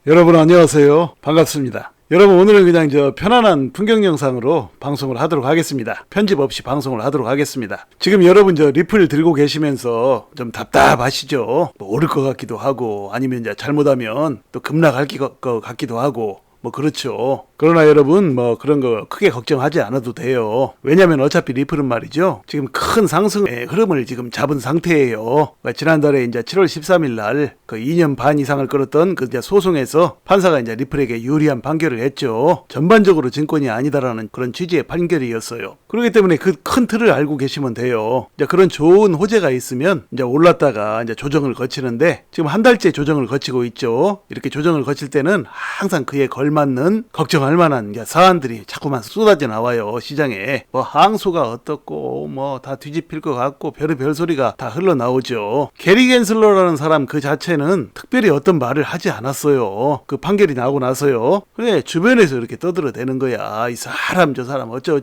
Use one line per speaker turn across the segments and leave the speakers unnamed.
여러분 안녕하세요. 반갑습니다. 여러분 오늘은 그냥 편안한 풍경 영상으로 방송을 하도록 하겠습니다. 편집 없이 방송을 하도록 하겠습니다. 지금 여러분 리플 들고 계시면서 좀 답답하시죠? 뭐 오를 것 같기도 하고 아니면 이제 잘못하면 또 급락할 것 같기도 하고 뭐 그렇죠. 그러나 여러분 그런 거 크게 걱정하지 않아도 돼요. 왜냐면 어차피 리플은 말이죠. 지금 큰 상승의 흐름을 지금 잡은 상태예요. 그러니까 지난달에 이제 7월 13일 날 그 2년 반 이상을 끌었던 그 이제 소송에서 판사가 이제 리플에게 유리한 판결을 했죠. 전반적으로 증권이 아니다라는 그런 취지의 판결이었어요. 그렇기 때문에 그 큰 틀을 알고 계시면 돼요. 이제 그런 좋은 호재가 있으면 이제 올랐다가 이제 조정을 거치는데 지금 한 달째 조정을 거치고 있죠. 이렇게 조정을 거칠 때는 항상 그에 걸맞는 걱정할 만한 사안들이 자꾸만 쏟아져 나와요. 시장에 항소가 어떻고 다 뒤집힐 것 같고 별의별 소리가 다 흘러나오죠. 게리 겐슬러라는 사람 그 자체는 특별히 어떤 말을 하지 않았어요. 그 판결이 나오고 나서요. 그래 주변에서 이렇게 떠들어대는 거야. 이 사람 저 사람 어쩌고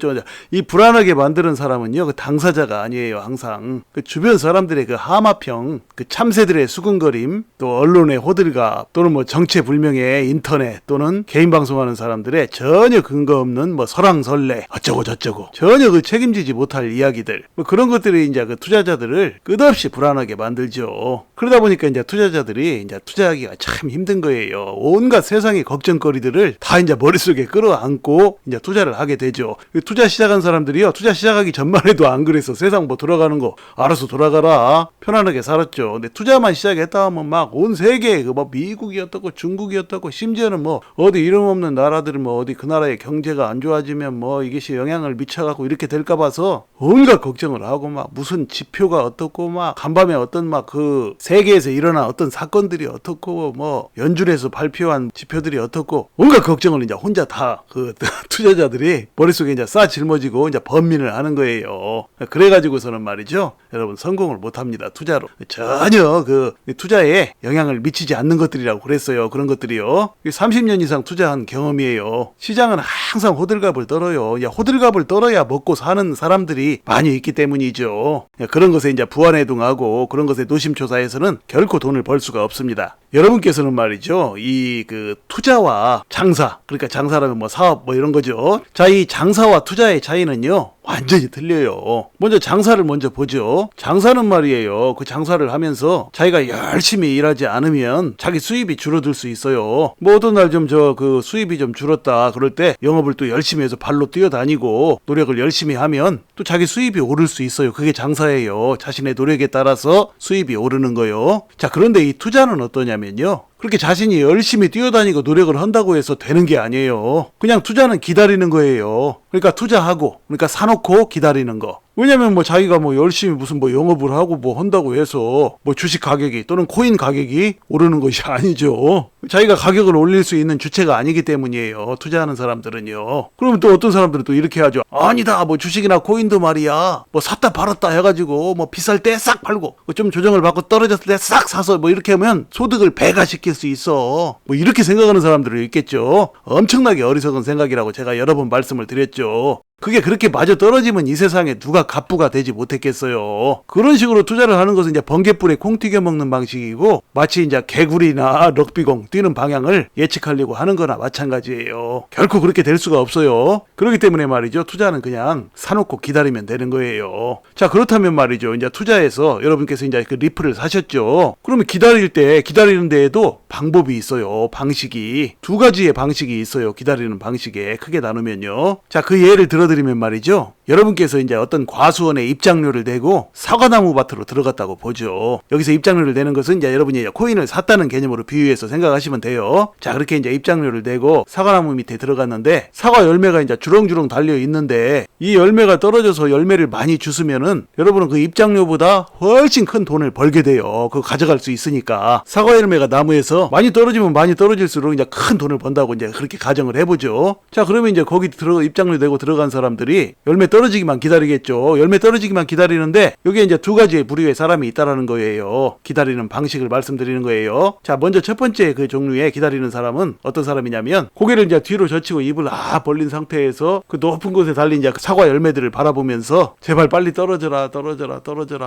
이 불안하게 만드는 사람은요 그 당사자가 아니에요. 항상 그 주변 사람들의 그 하마평, 그 참새들의 수군거림, 또 언론의 호들갑, 또는 정체불명의 인터넷 또는 개인 방송하는 사람들의 전혀 근거 없는 설왕설래 어쩌고 저쩌고 전혀 그 책임지지 못할 이야기들 그런 것들이 이제 그 투자자들을 끝없이 불안하게 만들죠. 그러다 보니까 이제 투자자들이 이제 투자하기가 참 힘든 거예요. 온갖 세상의 걱정거리들을 다 이제 머릿속에 끌어안고 이제 투자를 하게 되죠. 투자 시작한 사람들이요. 투자 시작하기 전만 해도 안 그래서 세상 돌아가는 거 알아서 돌아가라 편안하게 살았죠. 근데 투자만 시작했다 하면 막 온 세계에 미국이 어떻고 중국이 어떻고 심지어는 어디 이름 없는 나라들은 어디 그 나라의 경제가 안 좋아지면 이것이 영향을 미쳐갖고 이렇게 될까 봐서 온갖 걱정을 하고 무슨 지표가 어떻고 간밤에 어떤 그 세계에서 일어난 어떤 사건들이 어떻고 연준에서 발표한 지표들이 어떻고 온갖 걱정을 이제 혼자 다 그 투자자들이 머릿속에 이제 싹 짊어지고 이제 번민을 하는 거예요. 그래가지고서는 말이죠. 여러분 성공을 못합니다. 투자로 전혀 그 투자에 영향을 미치지 않는 것들이라고 그랬어요. 그런 것들이요. 30년 이상 투자한 경험이에요. 시장은 항상 호들갑을 떨어요. 호들갑을 떨어야 먹고 사는 사람들이 많이 있기 때문이죠. 그런 것에 이제 부안해동하고 그런 것에 노심초사해서는 결코 돈을 벌 수가 없습니다. 여러분께서는 말이죠. 이 그 투자와 장사, 그러니까 장사라면 사업 이런 거죠. 자, 이 장사와 투자의 차이는요. 완전히 틀려요. 먼저 장사를 먼저 보죠. 장사는 말이에요. 그 장사를 하면서 자기가 열심히 일하지 않으면 자기 수입이 줄어들 수 있어요. 어떤 날 그 수입이 좀 줄었다 그럴 때 영업을 또 열심히 해서 발로 뛰어다니고 노력을 열심히 하면 또 자기 수입이 오를 수 있어요. 그게 장사예요. 자신의 노력에 따라서 수입이 오르는 거요. 자, 그런데 이 투자는 어떠냐면요. 그렇게 자신이 열심히 뛰어다니고 노력을 한다고 해서 되는 게 아니에요. 그냥 투자는 기다리는 거예요. 그러니까 투자하고, 그러니까 사놓고 기다리는 거. 왜냐면 자기가 열심히 무슨 영업을 하고 한다고 해서 주식 가격이 또는 코인 가격이 오르는 것이 아니죠. 자기가 가격을 올릴 수 있는 주체가 아니기 때문이에요. 투자하는 사람들은요. 그러면 또 어떤 사람들은 또 이렇게 하죠. 아니다. 주식이나 코인도 말이야. 샀다 팔았다 해가지고 비쌀 때 싹 팔고 좀 조정을 받고 떨어졌을 때 싹 사서 이렇게 하면 소득을 배가시킬 수 있어. 이렇게 생각하는 사람들이 있겠죠. 엄청나게 어리석은 생각이라고 제가 여러 번 말씀을 드렸죠. 그게 그렇게 마저 떨어지면 이 세상에 누가 갑부가 되지 못했겠어요. 그런 식으로 투자를 하는 것은 이제 번갯불에 콩 튀겨 먹는 방식이고 마치 이제 개구리나 럭비공 뛰는 방향을 예측하려고 하는 거나 마찬가지예요. 결코 그렇게 될 수가 없어요. 그렇기 때문에 말이죠. 투자는 그냥 사놓고 기다리면 되는 거예요. 자, 그렇다면 말이죠. 이제 투자해서 여러분께서 이제 그 리플을 사셨죠. 그러면 기다리는 데에도 방법이 있어요. 방식이 두 가지의 방식이 있어요. 기다리는 방식에 크게 나누면요. 자, 그 예를 들어드리면 말이죠. 여러분께서 이제 어떤 과수원에 입장료를 내고 사과나무 밭으로 들어갔다고 보죠. 여기서 입장료를 내는 것은 이제 여러분이 코인을 샀다는 개념으로 비유해서 생각하시면 돼요. 자, 그렇게 이제 입장료를 내고 사과나무 밑에 들어갔는데 사과 열매가 이제 주렁주렁 달려 있는데 이 열매가 떨어져서 열매를 많이 주스면은 여러분은 그 입장료보다 훨씬 큰 돈을 벌게 돼요. 그거 가져갈 수 있으니까. 사과 열매가 나무에서 많이 떨어지면 많이 떨어질수록 이제 큰 돈을 번다고 이제 그렇게 가정을 해보죠. 자, 그러면 이제 거기 입장료 내고 들어간 사람들이 열매 떨어지기만 기다리겠죠. 열매 떨어지기만 기다리는데 여기에 이제 두 가지의 부류의 사람이 있다라는 거예요. 기다리는 방식을 말씀드리는 거예요. 자, 먼저 첫 번째 그 종류의 기다리는 사람은 어떤 사람이냐면 고개를 이제 뒤로 젖히고 입을 벌린 상태에서 그 높은 곳에 달린 이제 사과 열매들을 바라보면서 제발 빨리 떨어져라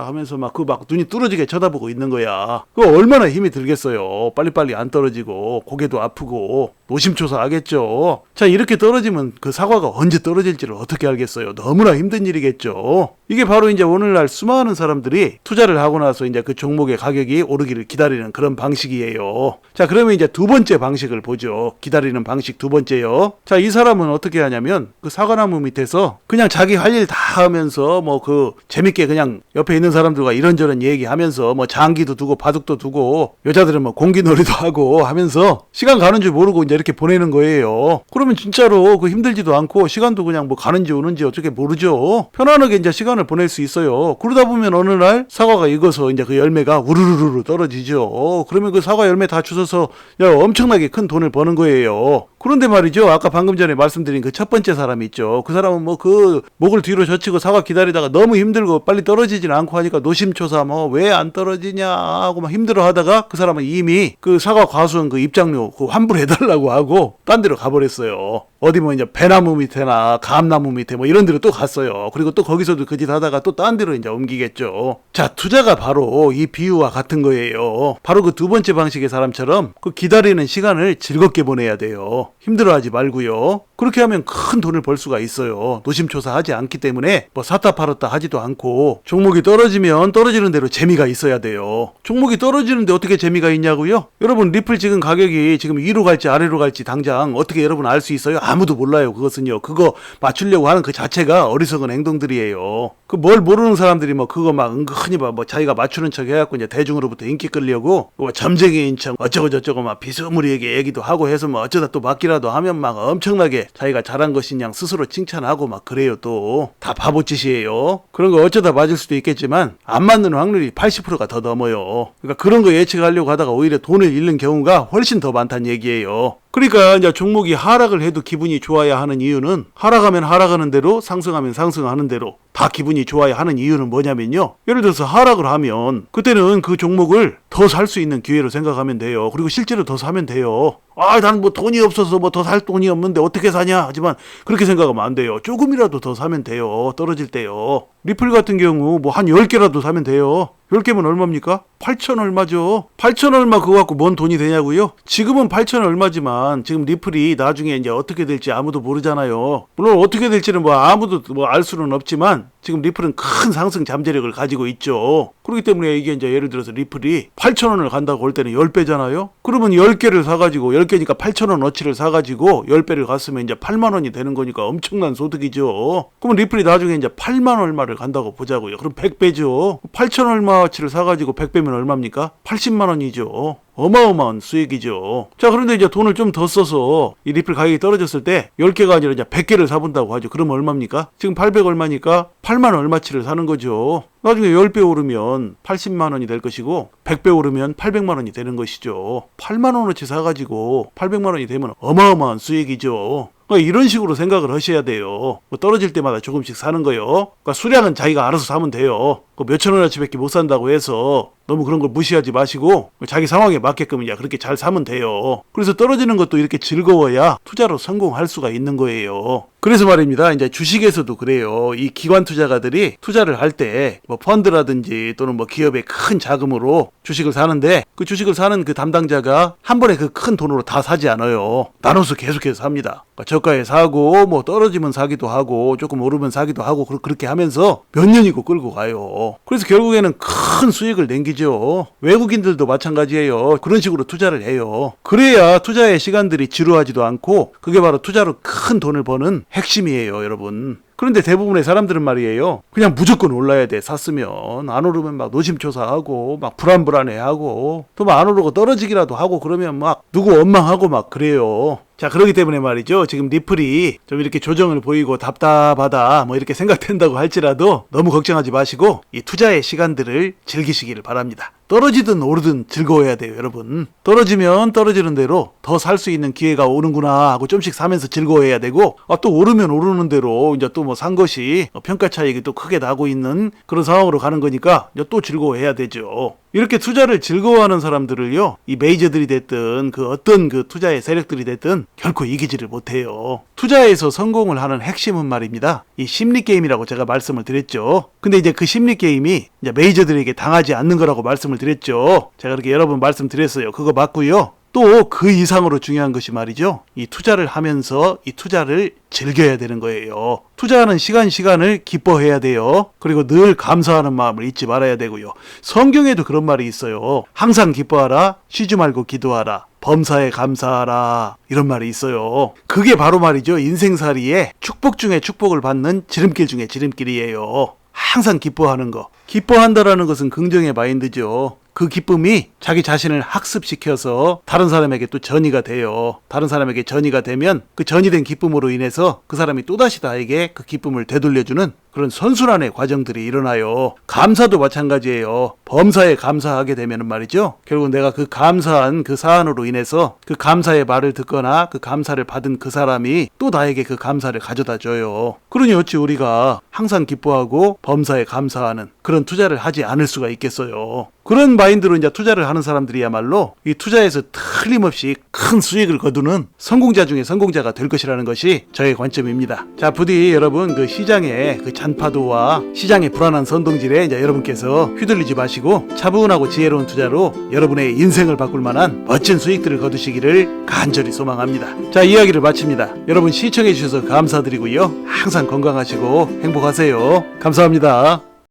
하면서 막 눈이 뚫어지게 쳐다보고 있는 거야. 그거 얼마나 힘이 들겠어요. 빨리빨리 안 떨어지고 고개도 아프고 노심초사하겠죠. 자, 이렇게 떨어지면 그 사과가 언제 떨어질지를 어떻게 알겠어요. 너무나 힘든 일이겠죠. 이게 바로 이제 오늘날 수많은 사람들이 투자를 하고 나서 이제 그 종목의 가격이 오르기를 기다리는 그런 방식이에요. 자, 그러면 이제 두 번째 방식을 보죠. 기다리는 방식 두 번째요. 자, 이 사람은 어떻게 하냐면 그 사과나무 밑에서 그냥 자기 할 일 다 하면서 뭐 그 재밌게 그냥 옆에 있는 사람들과 이런저런 얘기하면서 뭐 장기도 두고 바둑도 두고 여자들은 뭐 공기놀이도 하고 하면서 시간 가는 줄 모르고 이제 이렇게 보내는 거예요. 그러면 진짜로 그 힘들지도 않고 시간도 그냥 뭐 가는지 오는지 어떻게 모르죠. 편안하게 이제 시간을 보낼 수 있어요. 그러다 보면 어느 날 사과가 익어서 이제 그 열매가 우르르르 떨어지죠. 그러면 그 사과 열매 다 주워서 엄청나게 큰 돈을 버는 거예요. 그런데 말이죠. 아까 방금 전에 말씀드린 그 첫 번째 사람 있죠. 그 사람은 뭐 그 목을 뒤로 젖히고 사과 기다리다가 너무 힘들고 빨리 떨어지진 않고 하니까 노심초사 뭐 왜 안 떨어지냐 하고 막 힘들어 하다가 그 사람은 이미 그 사과 과수원 그 입장료 그 환불해달라고 하고 딴 데로 가버렸어요. 어디 뭐 이제 배나무 밑에나 감나무 밑에 뭐 이런 데로 또 갔어요. 그리고 또 거기서도 그 짓 하다가 또 딴 데로 이제 옮기겠죠. 자, 투자가 바로 이 비유와 같은 거예요. 바로 그 두 번째 방식의 사람처럼 그 기다리는 시간을 즐겁게 보내야 돼요. 힘들어하지 말고요. 그렇게 하면 큰 돈을 벌 수가 있어요. 노심초사하지 않기 때문에 뭐 샀다 팔았다 하지도 않고 종목이 떨어지면 떨어지는 대로 재미가 있어야 돼요. 종목이 떨어지는데 어떻게 재미가 있냐고요? 여러분 리플 지금 가격이 지금 위로 갈지 아래로 갈지 당장 어떻게 여러분 알 수 있어요? 아무도 몰라요. 그것은요. 그거 맞추려고 하는 그 자체가 어리석은 행동들이에요. 그 뭘 모르는 사람들이 뭐 그거 막 은근히 뭐 자기가 맞추는 척 해갖고 이제 대중으로부터 인기 끌려고 뭐 점쟁이인 척 어쩌고 저쩌고 막 비스무리하게 얘기도 하고 해서 뭐 어쩌다 또 맞기라도 하면 막 엄청나게 자기가 잘한 것인 양 스스로 칭찬하고 막 그래요. 또 다 바보짓이에요. 그런 거 어쩌다 맞을 수도 있겠지만 안 맞는 확률이 80%가 더 넘어요. 그러니까 그런 거 예측하려고 하다가 오히려 돈을 잃는 경우가 훨씬 더 많다는 얘기예요. 그러니까 이제 종목이 하락을 해도 기분이 좋아야 하는 이유는 하락하면 하락하는 대로 상승하면 상승하는 대로 다 기분이 좋아야 하는 이유는 뭐냐면요. 예를 들어서 하락을 하면 그때는 그 종목을 더 살 수 있는 기회로 생각하면 돼요. 그리고 실제로 더 사면 돼요. 난 뭐 돈이 없어서 뭐 더 살 돈이 없는데 어떻게 사냐 하지만 그렇게 생각하면 안 돼요. 조금이라도 더 사면 돼요. 떨어질 때요. 리플 같은 경우 뭐 한 10개라도 사면 돼요. 10개면 얼마입니까? 8천 얼마죠. 8천 얼마 그거 갖고 뭔 돈이 되냐고요? 지금은 8천 얼마지만 지금 리플이 나중에 이제 어떻게 될지 아무도 모르잖아요. 물론 어떻게 될지는 뭐 아무도 뭐 알 수는 없지만 지금 리플은 큰 상승 잠재력을 가지고 있죠. 그렇기 때문에 이게 이제 예를 들어서 리플이 8천 원을 간다고 할 때는 10배잖아요. 그러면 10개를 사가지고 10개니까 8천 원어치를 사가지고 10배를 갔으면 이제 8만 원이 되는 거니까 엄청난 소득이죠. 그러면 리플이 나중에 이제 8만 얼마를 간다고 보자고요. 그럼 100배죠. 8천 얼마어치를 사가지고 100배면 얼마입니까? 80만 원이죠. 어마어마한 수익이죠. 자, 그런데 이제 돈을 좀 더 써서 이 리플 가격이 떨어졌을 때 10개가 아니라 이제 100개를 사본다고 하죠. 그럼 얼마입니까? 지금 800 얼마니까 8만 얼마치를 사는 거죠. 나중에 10배 오르면 80만 원이 될 것이고 100배 오르면 800만 원이 되는 것이죠. 8만 원어치 사가지고 800만 원이 되면 어마어마한 수익이죠. 그러니까 이런 식으로 생각을 하셔야 돼요. 뭐 떨어질 때마다 조금씩 사는 거요. 그러니까 수량은 자기가 알아서 사면 돼요. 몇천 원어치밖에 못 산다고 해서 너무 그런 걸 무시하지 마시고 자기 상황에 맞게끔 그렇게 잘 사면 돼요. 그래서 떨어지는 것도 이렇게 즐거워야 투자로 성공할 수가 있는 거예요. 그래서 말입니다. 이제 주식에서도 그래요. 이 기관 투자가들이 투자를 할 때 뭐 펀드라든지 또는 뭐 기업의 큰 자금으로 주식을 사는데 그 주식을 사는 그 담당자가 한 번에 그 큰 돈으로 다 사지 않아요. 나눠서 계속해서 삽니다. 그러니까 저가에 사고 뭐 떨어지면 사기도 하고 조금 오르면 사기도 하고 그렇게 하면서 몇 년이고 끌고 가요. 그래서 결국에는 큰 수익을 남기죠. 외국인들도 마찬가지예요. 그런 식으로 투자를 해요. 그래야 투자의 시간들이 지루하지도 않고 그게 바로 투자로 큰 돈을 버는 핵심이에요, 여러분. 그런데 대부분의 사람들은 말이에요. 그냥 무조건 올라야 돼. 샀으면. 안 오르면 막 노심초사하고 막 불안불안해하고 또 막 안 오르고 떨어지기라도 하고 그러면 막 누구 원망하고 막 그래요. 자, 그렇기 때문에 말이죠. 지금 리플이 좀 이렇게 조정을 보이고 답답하다 뭐 이렇게 생각된다고 할지라도 너무 걱정하지 마시고 이 투자의 시간들을 즐기시기를 바랍니다. 떨어지든 오르든 즐거워해야 돼요, 여러분. 떨어지면 떨어지는 대로 더 살 수 있는 기회가 오는구나 하고 좀씩 사면서 즐거워해야 되고, 또 오르면 오르는 대로 이제 또 뭐 산 것이 평가 차익이 또 크게 나고 있는 그런 상황으로 가는 거니까 이제 또 즐거워해야 되죠. 이렇게 투자를 즐거워하는 사람들을요, 이 메이저들이 됐든 그 어떤 그 투자의 세력들이 됐든 결코 이기지를 못해요. 투자에서 성공을 하는 핵심은 말입니다, 이 심리 게임이라고 제가 말씀을 드렸죠. 근데 이제 그 심리 게임이 이제 메이저들에게 당하지 않는 거라고 말씀을 드렸죠. 제가 그렇게 여러 번 말씀드렸어요. 그거 맞고요. 또 그 이상으로 중요한 것이 말이죠, 이 투자를 하면서 이 투자를 즐겨야 되는 거예요. 투자하는 시간을 기뻐해야 돼요. 그리고 늘 감사하는 마음을 잊지 말아야 되고요. 성경에도 그런 말이 있어요. 항상 기뻐하라, 쉬지 말고 기도하라, 범사에 감사하라, 이런 말이 있어요. 그게 바로 말이죠, 인생살이에 축복 중에 축복을 받는 지름길 중에 지름길이에요. 항상 기뻐하는 거. 기뻐한다라는 것은 긍정의 마인드죠. 그 기쁨이 자기 자신을 학습시켜서 다른 사람에게 또 전이가 돼요. 다른 사람에게 전이가 되면 그 전이된 기쁨으로 인해서 그 사람이 또다시 나에게 그 기쁨을 되돌려주는 그런 선순환의 과정들이 일어나요. 감사도 마찬가지예요. 범사에 감사하게 되면 말이죠, 결국 내가 그 감사한 그 사안으로 인해서 그 감사의 말을 듣거나 그 감사를 받은 그 사람이 또 나에게 그 감사를 가져다 줘요. 그러니 어찌 우리가 항상 기뻐하고 범사에 감사하는 그런 투자를 하지 않을 수가 있겠어요. 그런 마인드로 이제 투자를 하는 사람들이야말로 이 투자에서 틀림없이 큰 수익을 거두는 성공자 중에 성공자가 될 것이라는 것이 저의 관점입니다. 자, 부디 여러분 그 시장의 그 잔파도와 시장의 불안한 선동질에 이제 여러분께서 휘둘리지 마시고 차분하고 지혜로운 투자로 여러분의 인생을 바꿀 만한 멋진 수익들을 거두시기를 간절히 소망합니다. 자, 이야기를 마칩니다. 여러분 시청해 주셔서 감사드리고요. 항상 건강하시고 행복하세요. 감사합니다.